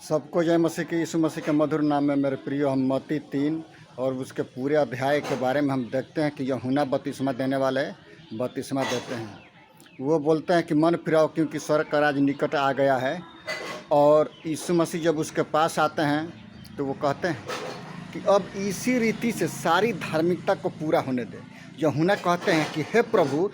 सबको जय मसीह की। यीशु मसीह के मधुर नाम में मेरे प्रियो, हम मत्ती 3 और उसके पूरे अध्याय के बारे में हम देखते हैं कि यूहन्ना बपतिस्मा देने वाले बपतिस्मा देते हैं। वो बोलते हैं कि मन फिराओ क्योंकि स्वर्ग का राज निकट आ गया है। और यीशु मसीह जब उसके पास आते हैं तो वो कहते हैं कि अब इसी रीति से सारी धार्मिकता को पूरा होने दे। यूहन्ना कहते हैं कि हे प्रभु,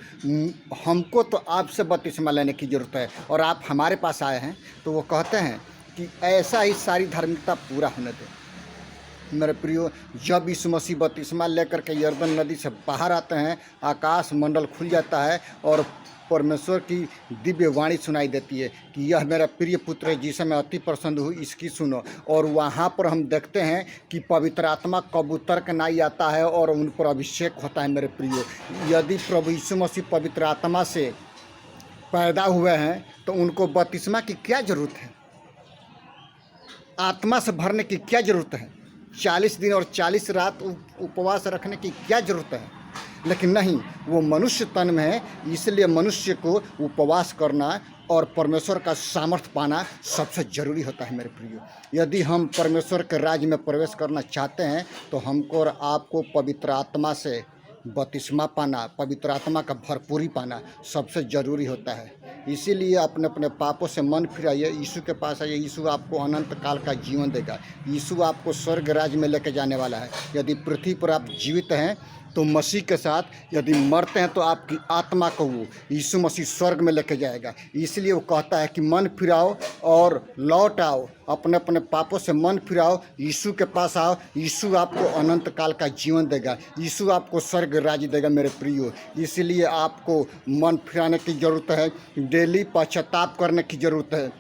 हमको तो आपसे बपतिस्मा लेने की ज़रूरत है और आप हमारे पास आए हैं। तो वो कहते हैं कि ऐसा ही सारी धार्मिकता पूरा होने दे। मेरे प्रियो, जब यीशु मसीह बपतिस्मा लेकर के यरदन नदी से बाहर आते हैं, आकाश मंडल खुल जाता है और परमेश्वर की दिव्य वाणी सुनाई देती है कि यह मेरा प्रिय पुत्र है जिसे मैं अति प्रसन्न हूँ, इसकी सुनो। और वहाँ पर हम देखते हैं कि पवित्र आत्मा कबूतर के नाई आता है और उन पर अभिषेक होता है। मेरे प्रियो, यदि प्रभु यीशु मसीह पवित्र आत्मा से पैदा हुए हैं तो उनको बपतिस्मा की क्या ज़रूरत है? आत्मा से भरने की क्या ज़रूरत है? 40 दिन और 40 रात उपवास रखने की क्या ज़रूरत है? लेकिन नहीं, वो मनुष्य तन में है, इसलिए मनुष्य को उपवास करना और परमेश्वर का सामर्थ्य पाना सबसे ज़रूरी होता है। मेरे प्रियो, यदि हम परमेश्वर के राज्य में प्रवेश करना चाहते हैं तो हमको और आपको पवित्र आत्मा से बपतिस्मा पाना, पवित्र आत्मा का भरपूरी पाना सबसे ज़रूरी होता है। इसीलिए अपने अपने पापों से मन फिराइए, यीशु के पास आइए। यीशु आपको अनंत काल का जीवन देगा। यीशु आपको स्वर्ग राज्य में लेकर जाने वाला है। यदि पृथ्वी पर आप जीवित हैं तो मसीह के साथ, यदि मरते हैं तो आपकी आत्मा को वो यीशु मसीह स्वर्ग में लेके जाएगा। इसलिए वो कहता है कि मन फिराओ और लौट आओ, अपने अपने पापों से मन फिराओ, यीशु के पास आओ। यीशु आपको अनंत काल का जीवन देगा, यीशु आपको स्वर्ग राज्य देगा। मेरे प्रियो, इसलिए आपको मन फिराने की ज़रूरत है, डेली पश्चाताप करने की ज़रूरत है।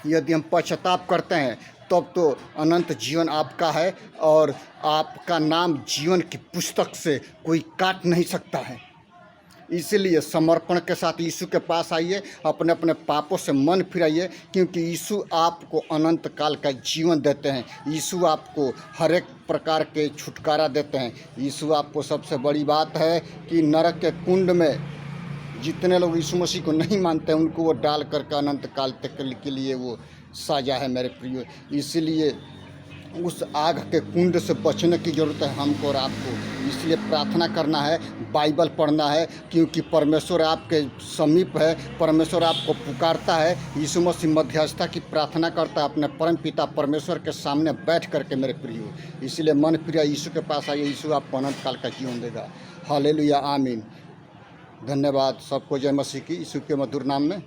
यदि हम पश्चाताप करते हैं तब तो अनंत जीवन आपका है और आपका नाम जीवन की पुस्तक से कोई काट नहीं सकता है। इसलिए समर्पण के साथ यीशु के पास आइए, अपने अपने पापों से मन फिराइए, क्योंकि यीशु आपको अनंत काल का जीवन देते हैं। यीशु आपको हर एक प्रकार के छुटकारा देते हैं। यीशु आपको, सबसे बड़ी बात है कि नरक के कुंड में जितने लोग यीशु मसीह को नहीं मानते हैं उनको वो डाल करके अनंत काल तक के लिए वो साजा है। मेरे प्रियो, इसलिए उस आग के कुंड से बचने की ज़रूरत है हमको और आपको। इसलिए प्रार्थना करना है, बाइबल पढ़ना है, क्योंकि परमेश्वर आपके समीप है, परमेश्वर आपको पुकारता है। यीशु मसीह मध्यस्थता की प्रार्थना करता है अपने परम पिता परमेश्वर के सामने बैठ करके। मेरे प्रियो, इसलिए मन फिरा, यीशु के पास आइए, यीशु आपको अनंत काल का जीवन देगा। हालेलुया, आमीन। धन्यवाद। सबको जय मसीह की, यीशु के मधुर नाम में।